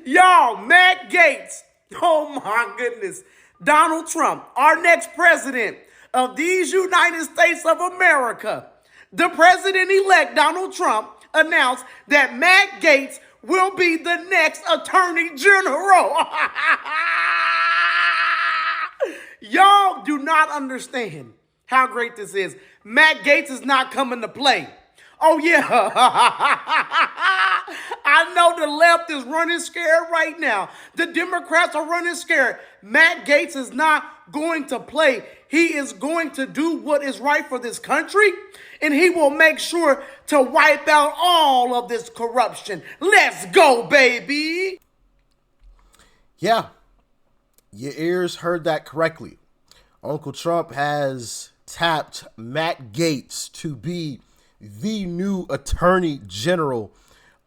Y'all, Matt Gaetz. Oh my goodness. Donald Trump, our next president of these United States of America. The president-elect Donald Trump announced that Matt Gaetz will be the next attorney general. Y'all do not understand how great this is. Matt Gaetz is not coming to play. Oh, yeah. I know the left is running scared right now. The Democrats are running scared. Matt Gaetz is not going to play. He is going to do what is right for this country, and he will make sure to wipe out all of this corruption. Let's go, baby. Yeah, your ears heard that correctly. Uncle Trump has tapped Matt Gaetz to be the new Attorney General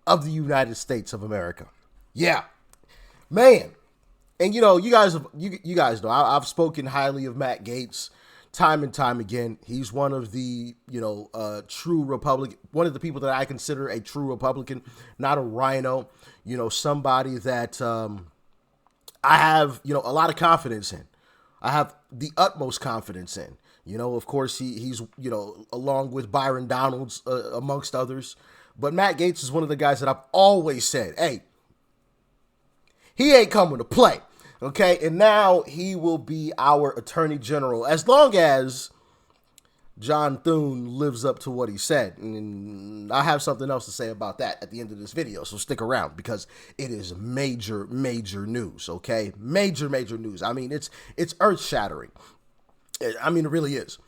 of the United States of America. Yeah, man. And you know, you guys know I've spoken highly of Matt Gaetz time and time again. He's one of the, true Republican, one of the people that I consider a true Republican, not a rhino, somebody that I have, a lot of confidence in. I have the utmost confidence in. Of course, he's, along with Byron Donalds, amongst others. But Matt Gaetz is one of the guys that I've always said, hey, he ain't coming to play. Okay, and now he will be our Attorney General as long as John Thune lives up to what he said. And I have something else to say about that at the end of this video, so stick around because it is major, major news, okay? Major, major news. I mean, it's earth-shattering. I mean, it really is.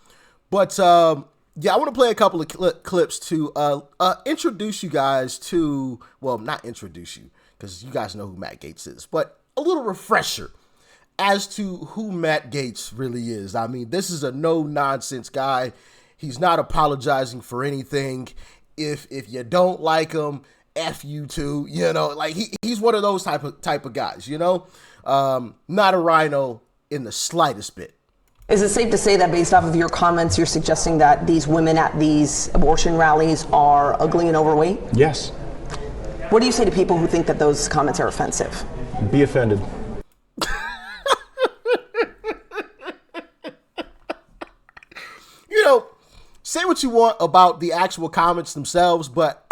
But, yeah, I want to play a couple of clips to introduce you guys to, well, not introduce you, because you guys know who Matt Gaetz is, but a little refresher as to who Matt Gaetz really is. I mean, this is a no-nonsense guy. He's not apologizing for anything. If you don't like him, F you too. Like he's one of those type of guys, not a rhino in the slightest bit. Is it safe to say that based off of your comments, you're suggesting that these women at these abortion rallies are ugly and overweight? Yes. What do you say to people who think that those comments are offensive? Be offended. Say what you want about the actual comments themselves, but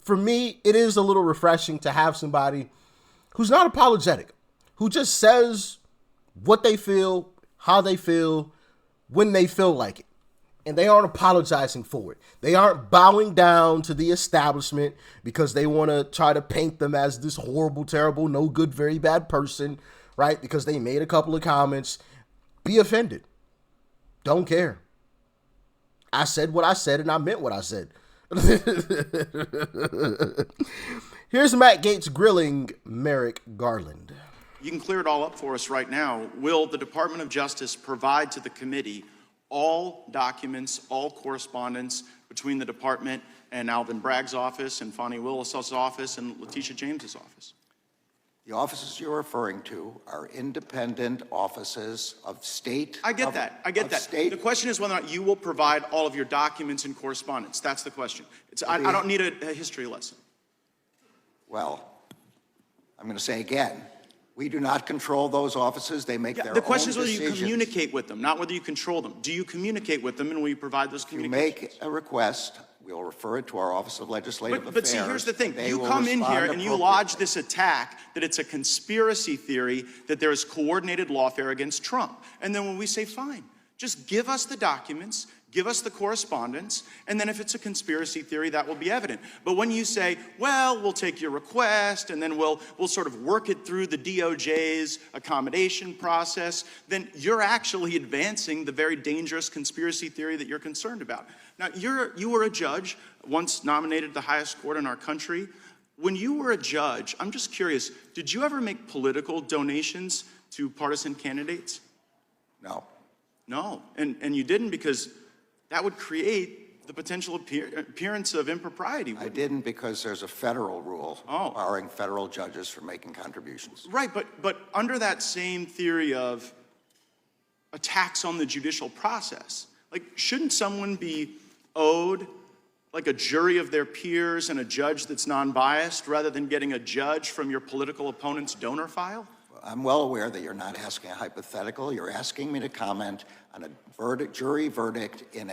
for me, it is a little refreshing to have somebody who's not apologetic, who just says what they feel, how they feel, when they feel like it. And they aren't apologizing for it. They aren't bowing down to the establishment because they want to try to paint them as this horrible, terrible, no good, very bad person, right? Because they made a couple of comments. Be offended. Don't care. I said what I said and I meant what I said. Here's Matt Gaetz grilling Merrick Garland. You can clear it all up for us right now. Will the Department of Justice provide to the committee all documents, all correspondence between the department and Alvin Bragg's office and Fonnie Willis' office and Letitia James's office? The offices you're referring to are independent offices of state. I get that. The question is whether or not you will provide all of your documents and correspondence. That's the question. I don't need a history lesson. Well, I'm going to say again, we do not control those offices. They make their own decisions. The question is whether you communicate with them, not whether you control them. Do you communicate with them and will you provide those communications? You make a request. We'll refer it to our Office of Legislative Affairs. But see, here's the thing. You come in here and you lodge this attack that it's a conspiracy theory, that there is coordinated lawfare against Trump. And then when we say, fine, just give us the documents, give us the correspondence, and then if it's a conspiracy theory, that will be evident. But when you say, well, we'll take your request, and then we'll sort of work it through the DOJ's accommodation process, then you're actually advancing the very dangerous conspiracy theory that you're concerned about. Now, you were a judge, once nominated the highest court in our country. When you were a judge, I'm just curious, did you ever make political donations to partisan candidates? No. No, and you didn't because that would create the potential appearance of impropriety. I didn't because there's a federal rule barring federal judges from making contributions. Right, but under that same theory of attacks on the judicial process, like, shouldn't someone be owed like a jury of their peers and a judge that's non-biased, rather than getting a judge from your political opponent's donor file? I'm well aware that you're not asking a hypothetical. You're asking me to comment on a jury verdict in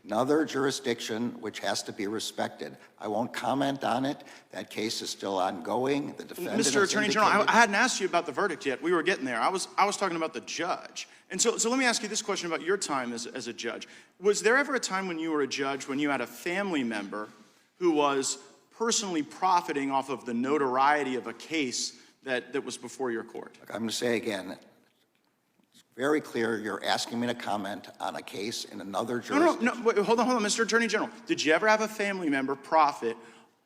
another jurisdiction which has to be respected. I won't comment on it. That case is still ongoing. The defendant Mr. Attorney General, I hadn't asked you about the verdict yet. We were getting there. I was talking about the judge. And so let me ask you this question about your time as a judge. Was there ever a time when you were a judge when you had a family member who was personally profiting off of the notoriety of a case that was before your court? I'm going to say again, it's very clear you're asking me to comment on a case in another jurisdiction. No, wait, hold on, Mr. Attorney General. Did you ever have a family member profit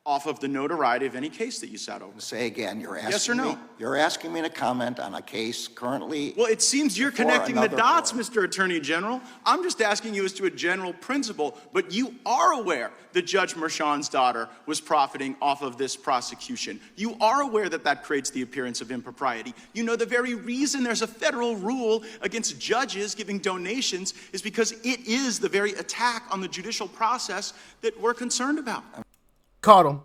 off of the notoriety of any case that you sat over? Say again, you're asking yes or no? You're asking me to comment on a case currently. Well, it seems you're connecting the dots, court. Mr. Attorney General. I'm just asking you as to a general principle, but you are aware that Judge Merchan's daughter was profiting off of this prosecution. You are aware that that creates the appearance of impropriety. You know the very reason there's a federal rule against judges giving donations is because it is the very attack on the judicial process that we're concerned about. Caught him.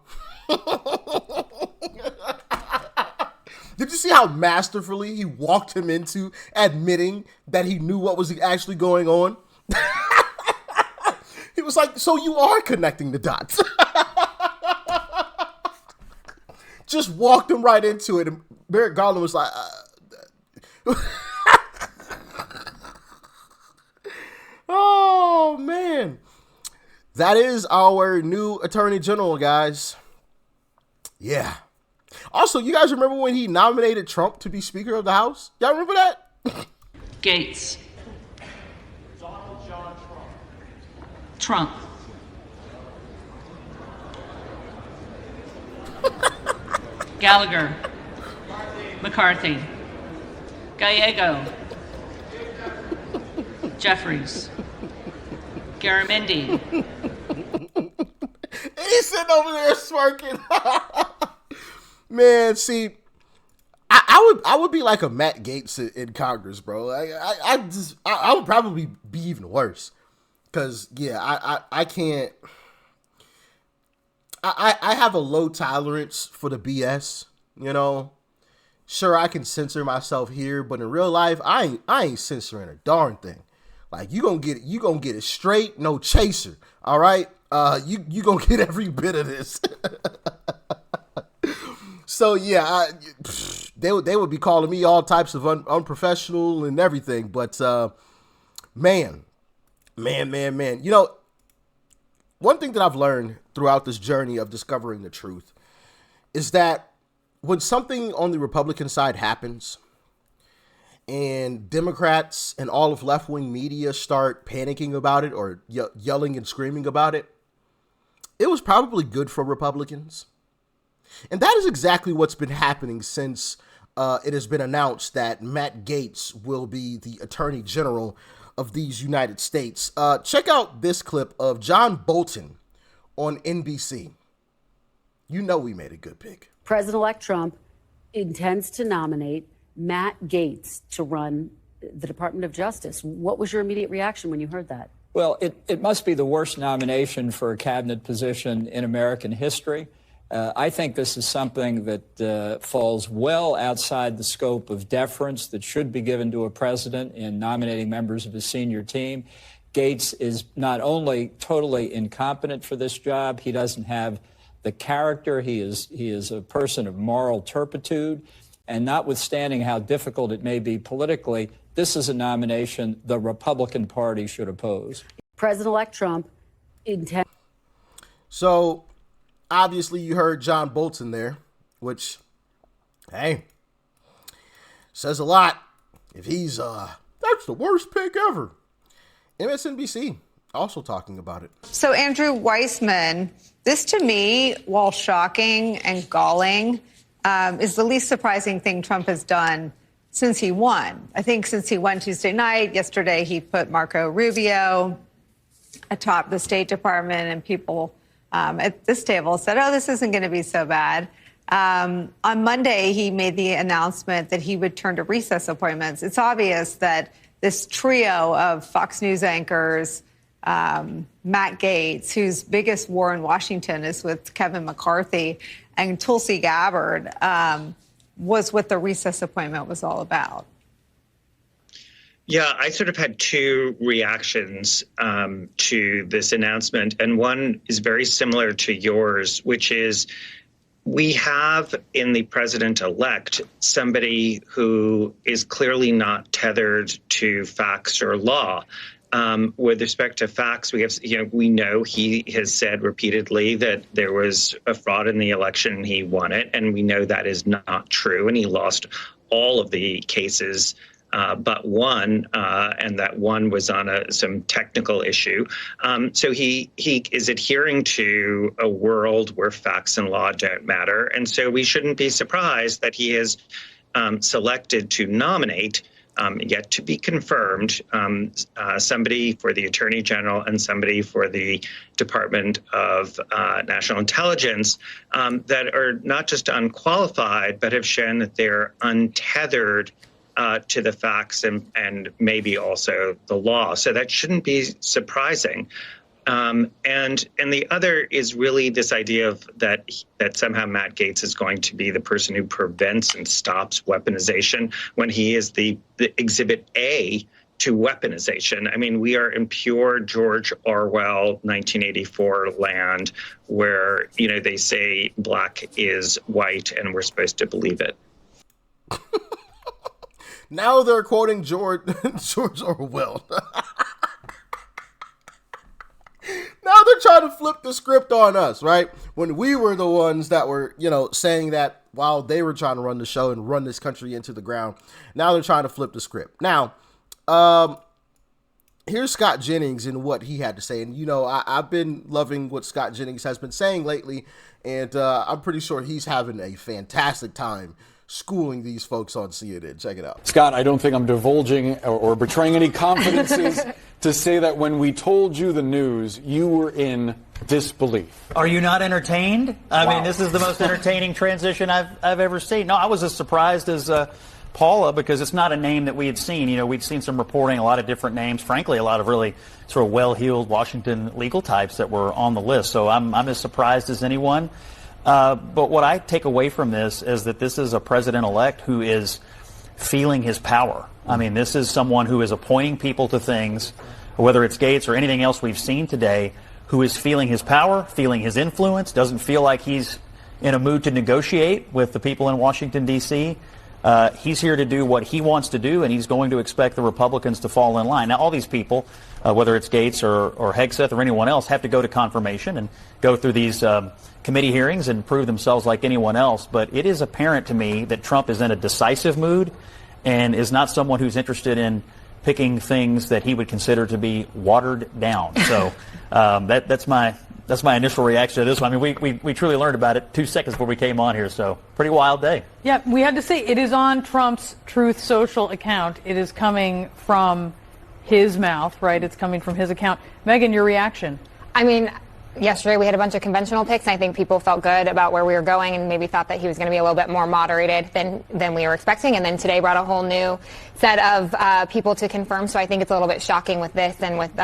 Did you see how masterfully he walked him into admitting that he knew what was actually going on? He was like, so you are connecting the dots. Just walked him right into it. And Merrick Garland was like, oh, man. That is our new Attorney General, guys. Yeah. Also, you guys remember when he nominated Trump to be Speaker of the House? Y'all remember that? Gaetz. Donald John Trump. Gallagher. McCarthy. Gallego. Jeffries. Garamendi. And he's sitting over there smirking. Man, see, I would be like a Matt Gaetz in Congress, bro. I would probably be even worse. Cause yeah, I can't. I have a low tolerance for the BS. You know, sure I can censor myself here, but in real life, I ain't censoring a darn thing. Like you gonna get it straight, no chaser. All right, you gonna get every bit of this. So yeah, they would be calling me all types of unprofessional and everything. But man. You know, one thing that I've learned throughout this journey of discovering the truth is that when something on the Republican side happens, and Democrats and all of left-wing media start panicking about it or yelling and screaming about it, it was probably good for Republicans. And that is exactly what's been happening since it has been announced that Matt Gaetz will be the Attorney General of these United States. Check out this clip of John Bolton on NBC. You know we made a good pick. President-elect Trump intends to nominate Matt Gaetz to run the Department of Justice. What was your immediate reaction when you heard that? Well, it must be the worst nomination for a cabinet position in American history. I think this is something that falls well outside the scope of deference that should be given to a president in nominating members of his senior team. Gaetz is not only totally incompetent for this job, he doesn't have the character. He is a person of moral turpitude. And notwithstanding how difficult it may be politically, this is a nomination the Republican Party should oppose. President-elect Trump intends. So, obviously, you heard John Bolton there, which, hey, says a lot. If he's, that's the worst pick ever. MSNBC also talking about it. So, Andrew Weissman, this to me, while shocking and galling, is the least surprising thing Trump has done since he won. I think since he won Tuesday night, yesterday he put Marco Rubio atop the State Department, and people at this table said, oh, this isn't going to be so bad. On Monday, he made the announcement that he would turn to recess appointments. It's obvious that this trio of Fox News anchors Matt Gaetz, whose biggest war in Washington is with Kevin McCarthy, and Tulsi Gabbard, was what the recess appointment was all about. Yeah, I sort of had two reactions to this announcement, and one is very similar to yours, which is we have in the president-elect somebody who is clearly not tethered to facts or law. With respect to facts, we know he has said repeatedly that there was a fraud in the election and he won it, and we know that is not true, and he lost all of the cases but one, and that one was on some technical issue. So he is adhering to a world where facts and law don't matter, and so we shouldn't be surprised that he has selected to nominate, yet to be confirmed, somebody for the Attorney General and somebody for the Department of National Intelligence that are not just unqualified, but have shown that they're untethered to the facts and maybe also the law. So that shouldn't be surprising. And the other is really this idea of that somehow Matt Gaetz is going to be the person who prevents and stops weaponization when he is the exhibit A to weaponization. I mean, we are in pure George Orwell 1984 land where, they say black is white and we're supposed to believe it. Now they're quoting George Orwell. Now they're trying to flip the script on us, right? When we were the ones that were, saying that while they were trying to run the show and run this country into the ground. Now they're trying to flip the script. Now, here's Scott Jennings and what he had to say. And, I've been loving what Scott Jennings has been saying lately. And I'm pretty sure he's having a fantastic time schooling these folks on CNN. Check it out. Scott, I don't think I'm divulging or betraying any confidences to say that when we told you the news, you were in disbelief. Are you not entertained? I mean, this is the most entertaining transition I've ever seen. No, I was as surprised as Paula, because it's not a name that we had seen. We'd seen some reporting, a lot of different names, frankly, a lot of really sort of well-heeled Washington legal types that were on the list. So I'm as surprised as anyone. But what I take away from this is that this is a president-elect who is feeling his power. I mean, this is someone who is appointing people to things, whether it's Gaetz or anything else we've seen today, who is feeling his power, feeling his influence, doesn't feel like he's in a mood to negotiate with the people in Washington, D.C. He's here to do what he wants to do, and he's going to expect the Republicans to fall in line. Now, all these people, whether it's Gaetz or Hegseth or anyone else, have to go to confirmation and go through these committee hearings and prove themselves like anyone else. But it is apparent to me that Trump is in a decisive mood and is not someone who's interested in picking things that he would consider to be watered down. So that's my initial reaction to this one. I mean, we truly learned about it 2 seconds before we came on here, so pretty wild day. Yeah, we had to say it is on Trump's Truth Social account. It is coming from his mouth, right? It's coming from his account. Megan, your reaction? I mean, yesterday we had a bunch of conventional picks, and I think people felt good about where we were going and maybe thought that he was going to be a little bit more moderated than we were expecting. And then today brought a whole new set of people to confirm. So I think it's a little bit shocking with this and with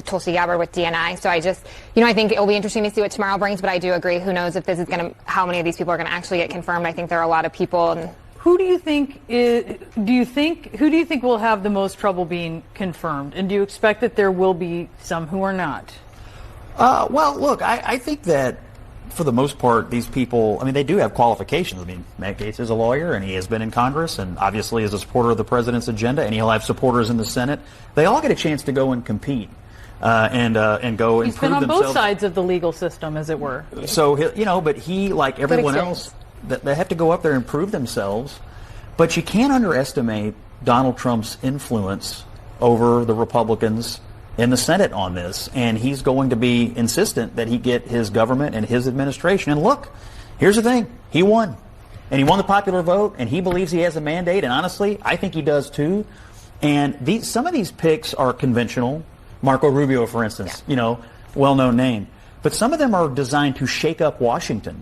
Tulsi Gabbard with DNI. So I just, I think it'll be interesting to see what tomorrow brings. But I do agree. Who knows if this is how many of these people are going to actually get confirmed? I think there are a lot of people. Who do you think who do you think will have the most trouble being confirmed? And do you expect that there will be some who are not? Well, look, I think that for the most part, these people, I mean, they do have qualifications. I mean, Matt Gaetz is a lawyer, and he has been in Congress, and obviously is a supporter of the president's agenda, and he'll have supporters in the Senate. They all get a chance to go and compete and go and prove themselves. He's been on both sides of the legal system, as it were. So, but he, like everyone else, they have to go up there and prove themselves. But you can't underestimate Donald Trump's influence over the Republicans in the Senate on this, and he's going to be insistent that he get his government and his administration. And look, here's the thing. He won. And he won the popular vote, and he believes he has a mandate, and honestly, I think he does too. And some of these picks are conventional. Marco Rubio, for instance, well-known name. But some of them are designed to shake up Washington.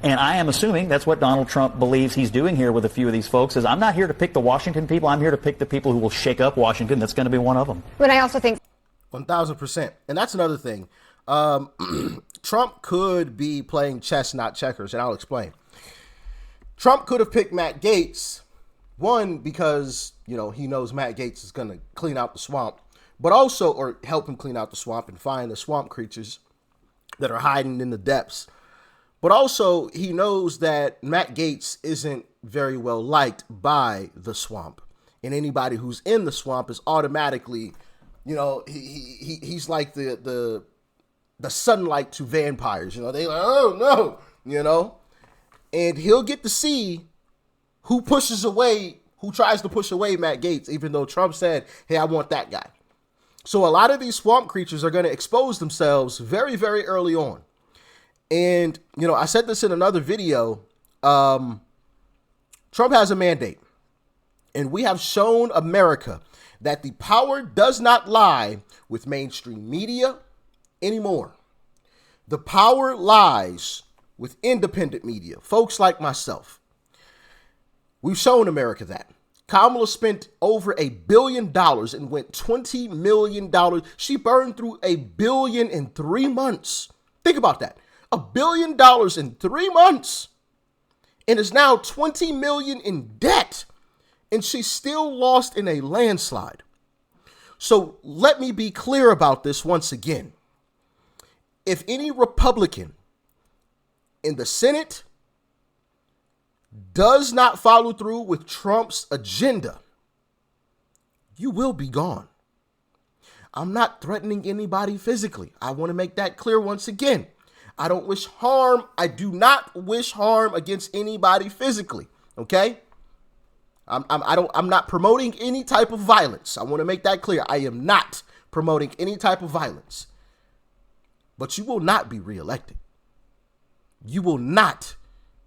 And I am assuming that's what Donald Trump believes he's doing here with a few of these folks, is I'm not here to pick the Washington people, I'm here to pick the people who will shake up Washington. That's going to be one of them. But I also think... 1000%. And that's another thing. Trump could be playing chess, not checkers, and I'll explain. Trump could have picked Matt Gaetz, one, because, he knows Matt Gaetz is going to clean out the swamp, but also, or help him clean out the swamp and find the swamp creatures that are hiding in the depths. But also, he knows that Matt Gaetz isn't very well liked by the swamp. And anybody who's in the swamp is automatically, he's like the sunlight to vampires. They like, oh no, and he'll get to see who tries to push away Matt Gaetz, even though Trump said, hey, I want that guy. So a lot of these swamp creatures are going to expose themselves very, very early on. And, I said this in another video. Trump has a mandate. And we have shown America that the power does not lie with mainstream media anymore. The power lies with independent media, folks like myself. We've shown America that. Kamala spent over $1 billion and went $20 million. She burned through $1 billion in 3 months. Think about that. $1 billion in 3 months. And is now $20 million in debt. And she still lost in a landslide. So let me be clear about this once again. If any Republican in the Senate does not follow through with Trump's agenda, you will be gone. I'm not threatening anybody physically. I want to make that clear once again. I don't wish harm. I do not wish harm against anybody physically. Okay? I'm not promoting any type of violence. I want to make that clear. I am not promoting any type of violence. But you will not be reelected. You will not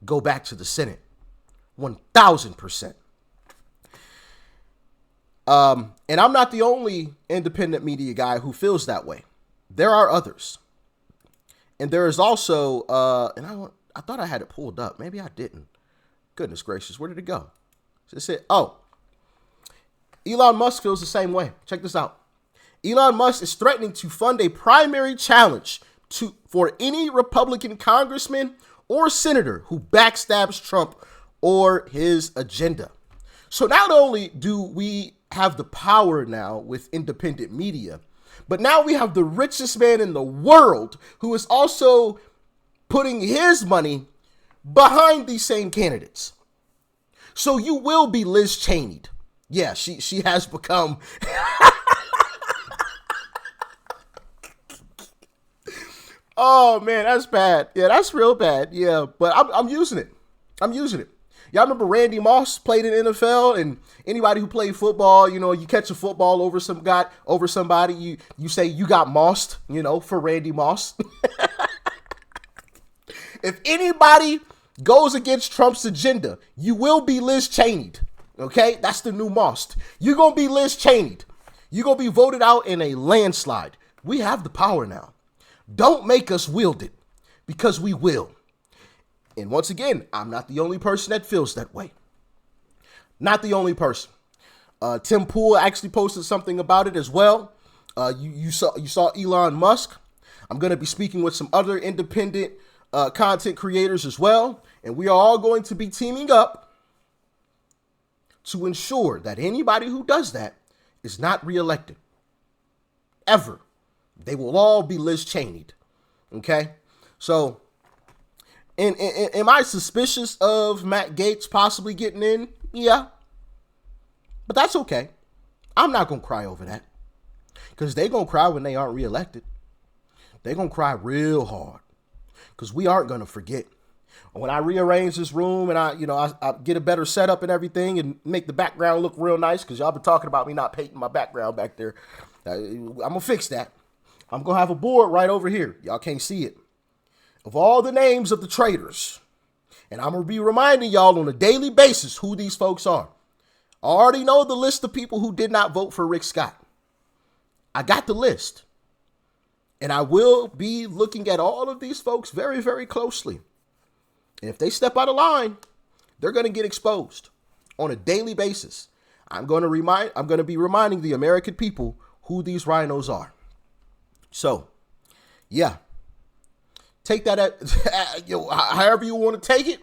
go back to the Senate. 1000%. And I'm not the only independent media guy who feels that way. There are others. And there is also, I thought I had it pulled up. Maybe I didn't. Goodness gracious, where did it go? It said, Elon Musk feels the same way. Check this out. Elon Musk is threatening to fund a primary challenge for any Republican congressman or senator who backstabs Trump or his agenda. So not only do we have the power now with independent media, but now we have the richest man in the world who is also putting his money behind these same candidates. So you will be Liz Cheney'd. Yeah, she has become... Oh, man, that's bad. Yeah, that's real bad. Yeah, but I'm using it. Y'all remember Randy Moss played in NFL, and anybody who played football, you catch a football over somebody, you say you got mossed, for Randy Moss. If anybody goes against Trump's agenda, you will be Liz Cheney'd. Okay? That's the new Mossed. You're going to be Liz Cheney'd. You're going to be voted out in a landslide. We have the power now. Don't make us wield it, because we will. And once again, I'm not the only person that feels that way. Not the only person. Tim Pool actually posted something about it as well. You saw Elon Musk. I'm going to be speaking with some other independent content creators as well. And we are all going to be teaming up to ensure that anybody who does that is not reelected. Ever. They will all be Liz Cheney'd. Okay? So, am I suspicious of Matt Gaetz possibly getting in? Yeah. But that's okay. I'm not going to cry over that. Because they're going to cry when they aren't reelected. They're going to cry real hard. Because we aren't going to forget. When I rearrange this room and I get a better setup and everything and make the background look real nice, because y'all been talking about me not painting my background back there. I'm going to fix that. I'm going to have a board right over here. Y'all can't see it. Of all the names of the traitors. And I'm going to be reminding y'all on a daily basis who these folks are. I already know the list of people who did not vote for Rick Scott. I got the list. And I will be looking at all of these folks very, very closely. And if they step out of line, they're going to get exposed on a daily basis. I'm going to be reminding the American people who these rhinos are. So, yeah. Take that however you want to take it.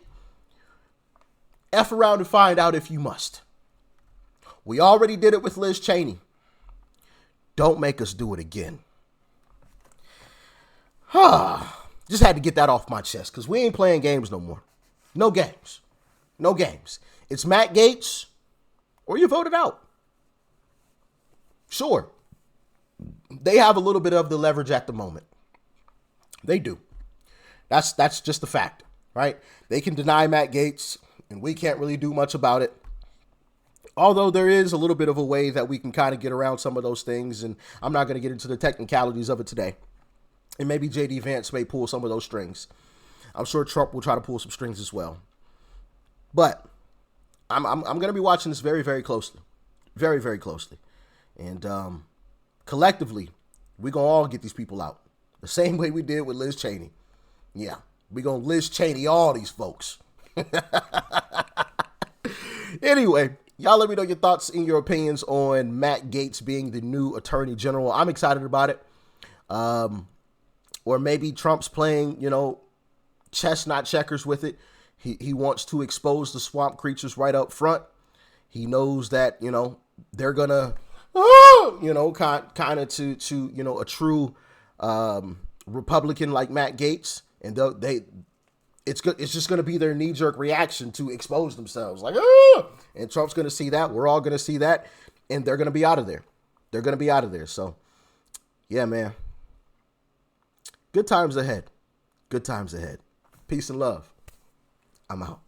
F around and find out if you must. We already did it with Liz Cheney. Don't make us do it again. Just had to get that off my chest because we ain't playing games no more. No games. No games. It's Matt Gaetz or you voted out. Sure. They have a little bit of the leverage at the moment. They do. That's just the fact, right? They can deny Matt Gaetz, and we can't really do much about it. Although there is a little bit of a way that we can kind of get around some of those things, and I'm not going to get into the technicalities of it today. And maybe J.D. Vance may pull some of those strings. I'm sure Trump will try to pull some strings as well. But I'm going to be watching this very, very closely. Very, very closely. And collectively, we're going to all get these people out. The same way we did with Liz Cheney. Yeah, we're going to Liz Cheney all these folks. Anyway, y'all let me know your thoughts and your opinions on Matt Gaetz being the new attorney general. I'm excited about it. Or maybe Trump's playing, chess, not checkers with it. He wants to expose the swamp creatures right up front. He knows that, they're going to, kind of to a true Republican like Matt Gaetz. And it's just going to be their knee-jerk reaction to expose themselves. Like, and Trump's going to see that. We're all going to see that. And they're going to be out of there. They're going to be out of there. So, yeah, man. Good times ahead. Good times ahead. Peace and love. I'm out.